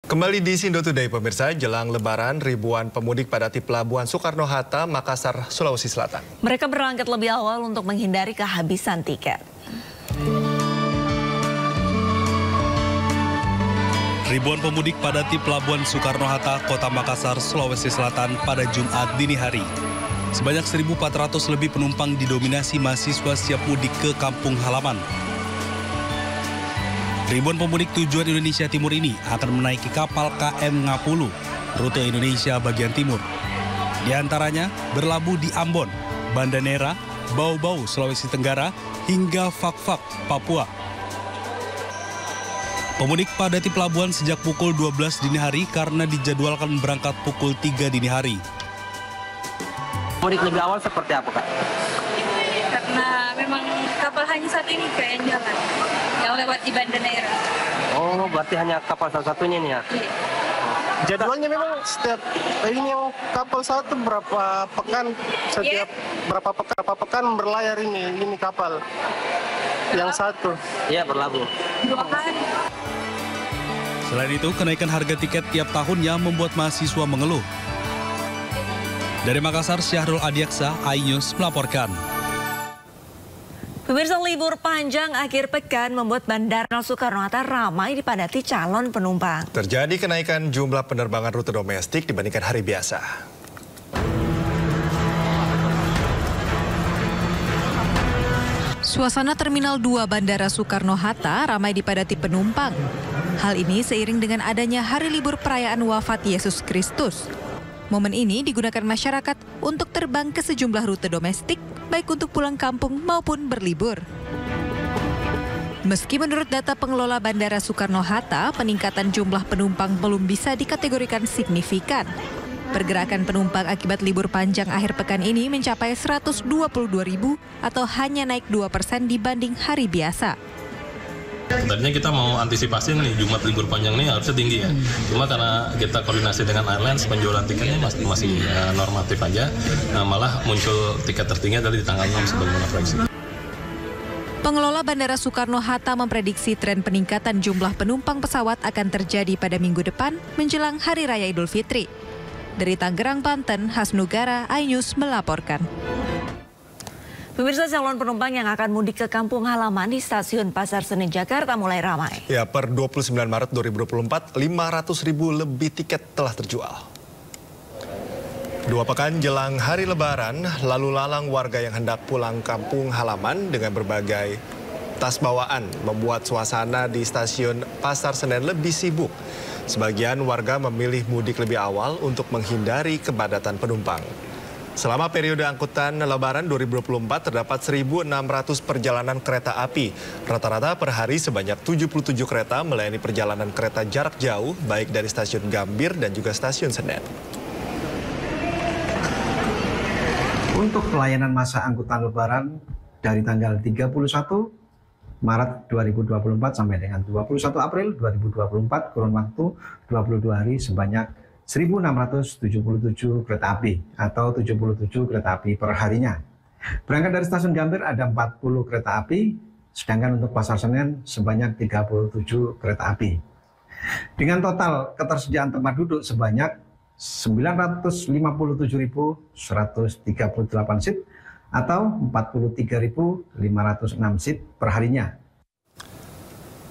Kembali di Sindo Today, pemirsa, jelang Lebaran, ribuan pemudik padati Pelabuhan Soekarno-Hatta, Makassar, Sulawesi Selatan. Mereka berangkat lebih awal untuk menghindari kehabisan tiket. Ribuan pemudik padati Pelabuhan Soekarno-Hatta, Kota Makassar, Sulawesi Selatan pada Jumat dini hari. Sebanyak 1.400 lebih penumpang didominasi mahasiswa siap mudik ke kampung halaman. Ribuan pemudik tujuan Indonesia Timur ini akan menaiki kapal KM Ngapulu, rute Indonesia bagian timur. Di antaranya berlabuh di Ambon, Banda Nera, Bau-Bau, Sulawesi Tenggara, hingga Fak-Fak, Papua. Pemudik padati pelabuhan sejak pukul 12 dini hari karena dijadwalkan berangkat pukul 3 dini hari. Mudik lebih awal seperti apa, Kak? Karena memang kapal hanya satu ini kayak yang jalan, yang lewat di Banda Nera. Oh, berarti hanya kapal satu-satunya nih ya? Iya. Jadwalnya memang setiap ini yang kapal satu berapa pekan, setiap berapa pekan berlayar ini kapal yang satu. Iya, berlabuh. 2 hari. Selain itu, kenaikan harga tiket tiap tahunnya membuat mahasiswa mengeluh. Dari Makassar, Syahrul Adiaksa, iNews melaporkan. Pemirsa, libur panjang akhir pekan membuat Bandara Soekarno-Hatta ramai dipadati calon penumpang. Terjadi kenaikan jumlah penerbangan rute domestik dibandingkan hari biasa. Suasana Terminal 2 Bandara Soekarno-Hatta ramai dipadati penumpang. Hal ini seiring dengan adanya hari libur perayaan wafat Yesus Kristus. Momen ini digunakan masyarakat untuk terbang ke sejumlah rute domestik, baik untuk pulang kampung maupun berlibur. Meski menurut data pengelola Bandara Soekarno-Hatta, peningkatan jumlah penumpang belum bisa dikategorikan signifikan. Pergerakan penumpang akibat libur panjang akhir pekan ini mencapai 122.000 atau hanya naik 2% dibanding hari biasa. Tadinya kita mau antisipasi nih Jumat libur panjang ini harusnya tinggi ya. Cuma karena kita koordinasi dengan airlines, penjualan tiketnya masih normatif aja. Malah muncul tiket tertinggi dari di tanggal 6 sebagaimana proyeksi. Pengelola Bandara Soekarno-Hatta memprediksi tren peningkatan jumlah penumpang pesawat akan terjadi pada minggu depan menjelang Hari Raya Idul Fitri. Dari Tangerang, Banten, Hasnugara, iNews melaporkan. Pemirsa, calon penumpang yang akan mudik ke kampung halaman di Stasiun Pasar Senen, Jakarta mulai ramai. Ya, per 29 Maret 2024, 500.000 lebih tiket telah terjual. 2 pekan jelang hari Lebaran, lalu lalang warga yang hendak pulang kampung halaman dengan berbagai tas bawaan membuat suasana di Stasiun Pasar Senen lebih sibuk. Sebagian warga memilih mudik lebih awal untuk menghindari kepadatan penumpang. Selama periode angkutan Lebaran 2024 terdapat 1.600 perjalanan kereta api. Rata-rata per hari sebanyak 77 kereta melayani perjalanan kereta jarak jauh baik dari Stasiun Gambir dan juga Stasiun Senen. Untuk pelayanan masa angkutan Lebaran dari tanggal 31 Maret 2024 sampai dengan 21 April 2024 kurun waktu 22 hari sebanyak 1.677 kereta api atau 77 kereta api per harinya. Berangkat dari Stasiun Gambir ada 40 kereta api, sedangkan untuk Pasar Senen sebanyak 37 kereta api. Dengan total ketersediaan tempat duduk sebanyak 957.138 seat atau 43.506 seat per harinya.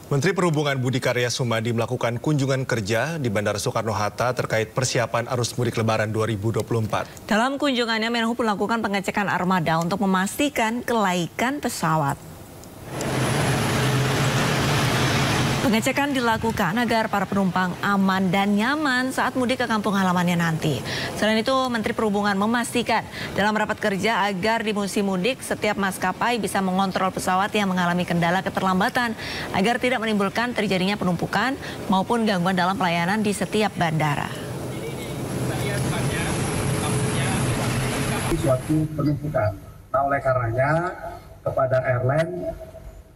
Menteri Perhubungan Budi Karya Sumadi melakukan kunjungan kerja di Bandara Soekarno-Hatta terkait persiapan arus mudik Lebaran 2024. Dalam kunjungannya, Menhub melakukan pengecekan armada untuk memastikan kelaikan pesawat. Pengecekan dilakukan agar para penumpang aman dan nyaman saat mudik ke kampung halamannya nanti. Selain itu, Menteri Perhubungan memastikan dalam rapat kerja agar di musim mudik setiap maskapai bisa mengontrol pesawat yang mengalami kendala keterlambatan agar tidak menimbulkan terjadinya penumpukan maupun gangguan dalam pelayanan di setiap bandara. Suatu penumpukan. Nah, oleh karenanya kepada airline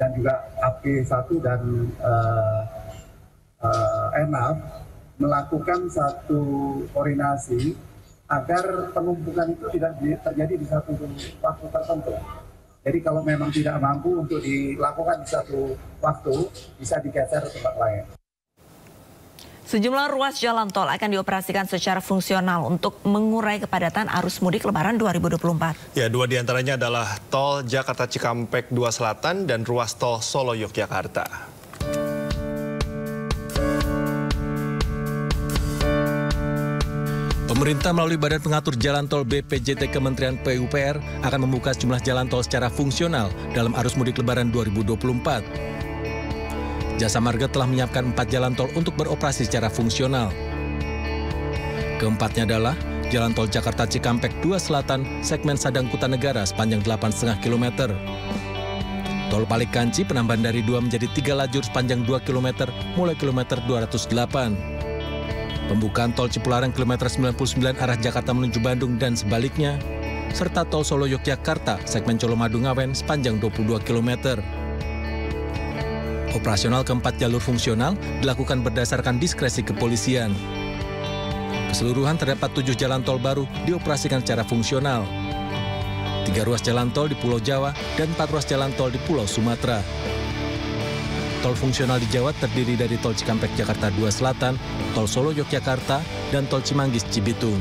dan juga AP1 dan ENAF melakukan satu koordinasi agar penumpukan itu tidak terjadi di satu waktu tertentu. Jadi kalau memang tidak mampu untuk dilakukan di satu waktu, bisa digeser ke tempat lain. Sejumlah ruas jalan tol akan dioperasikan secara fungsional untuk mengurai kepadatan arus mudik Lebaran 2024. Ya, dua diantaranya adalah tol Jakarta Cikampek 2 Selatan dan ruas tol Solo Yogyakarta. Pemerintah melalui Badan Pengatur Jalan Tol BPJT Kementerian PUPR akan membuka sejumlah jalan tol secara fungsional dalam arus mudik Lebaran 2024. Jasa Marga telah menyiapkan 4 jalan tol untuk beroperasi secara fungsional. Keempatnya adalah Jalan Tol Jakarta Cikampek 2 Selatan segmen Sadang Kutanegara sepanjang 8,5 km. Tol Palikanci penambahan dari 2 menjadi 3 lajur sepanjang 2 km mulai kilometer 208. Pembukaan tol Cipularang kilometer 99 arah Jakarta menuju Bandung dan sebaliknya, serta tol Solo Yogyakarta segmen Colomadu Ngawen sepanjang 22 km. Operasional keempat jalur fungsional dilakukan berdasarkan diskresi kepolisian. Keseluruhan terdapat 7 jalan tol baru dioperasikan secara fungsional. 3 ruas jalan tol di Pulau Jawa dan 4 ruas jalan tol di Pulau Sumatera. Tol fungsional di Jawa terdiri dari tol Cikampek Jakarta 2 Selatan, tol Solo Yogyakarta, dan tol Cimanggis Cibitung.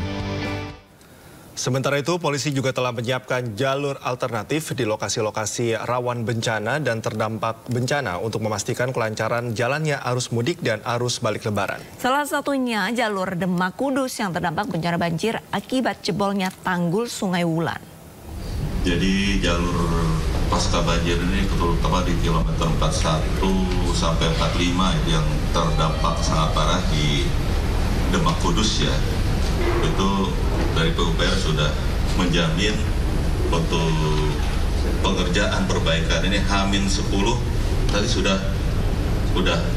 Sementara itu, polisi juga telah menyiapkan jalur alternatif di lokasi-lokasi rawan bencana dan terdampak bencana untuk memastikan kelancaran jalannya arus mudik dan arus balik Lebaran. Salah satunya jalur Demak Kudus yang terdampak bencana banjir akibat jebolnya tanggul Sungai Wulan. Jadi jalur pasca banjir ini terutama di kilometer 41 sampai 45 itu yang terdampak sangat parah di Demak Kudus ya. Itu dari PUPR sudah menjamin untuk pengerjaan perbaikan ini H-10 tadi sudah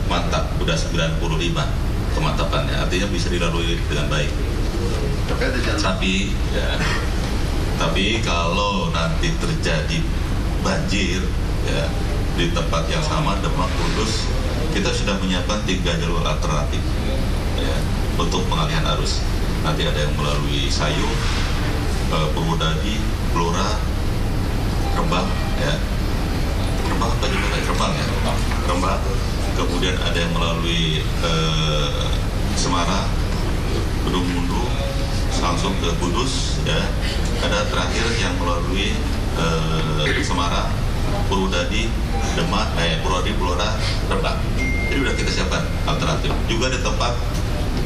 mantap, sudah 95 kemantapannya, artinya bisa dilalui dengan baik. Tapi kalau nanti terjadi banjir ya di tempat yang sama Demak Kudus, kita sudah menyiapkan 3 jalur alternatif ya, untuk pengalihan arus. Nanti ada yang melalui Sayung, Purwodadi, Blora, Rembang ya. Rembang apa juga kayak Rembang ya? Rembang. Kemudian ada yang melalui Semarang, Gunung Mundu, langsung ke Kudus ya. Ada terakhir yang melalui Semarang, Purwodadi, Demak, Purwodadi, Blora, Rembang. Jadi sudah kita siapkan alternatif. Juga di tempat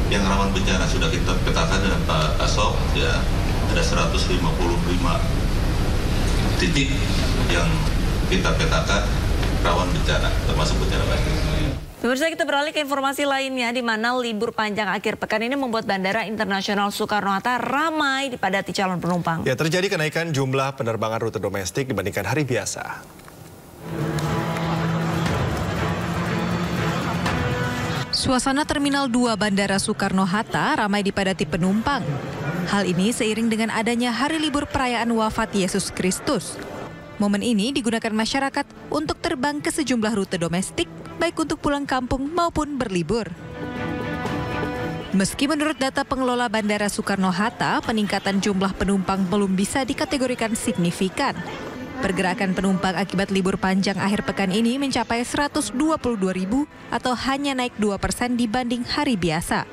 yang rawan bencana sudah kita petakan dengan Pak Asop ya, ada 155 titik yang kita petakan rawan bencana, termasuk bencana banjir. Pemirsa, kita beralih ke informasi lainnya di mana libur panjang akhir pekan ini membuat Bandara Internasional Soekarno-Hatta ramai dipadati calon penumpang. Ya, terjadi kenaikan jumlah penerbangan rute domestik dibandingkan hari biasa. Suasana Terminal 2 Bandara Soekarno-Hatta ramai dipadati penumpang. Hal ini seiring dengan adanya hari libur perayaan wafat Yesus Kristus. Momen ini digunakan masyarakat untuk terbang ke sejumlah rute domestik, baik untuk pulang kampung maupun berlibur. Meski menurut data pengelola Bandara Soekarno-Hatta, peningkatan jumlah penumpang belum bisa dikategorikan signifikan. Pergerakan penumpang akibat libur panjang akhir pekan ini mencapai 122.000 atau hanya naik 2% dibanding hari biasa.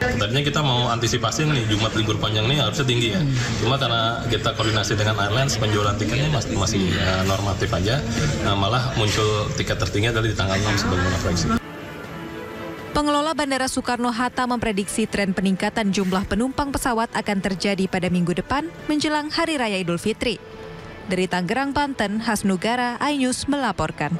Tadinya kita mau antisipasi nih Jumat libur panjang nih harusnya tinggi ya. Cuma karena kita koordinasi dengan airlines, penjualan tiketnya masih normatif aja. Malah muncul tiket tertinggi adalah di tanggal 6 sebagaimana prediksi. Pengelola Bandara Soekarno-Hatta memprediksi tren peningkatan jumlah penumpang pesawat akan terjadi pada minggu depan menjelang Hari Raya Idul Fitri. Dari Tangerang, Banten, Hasnugara, iNews melaporkan.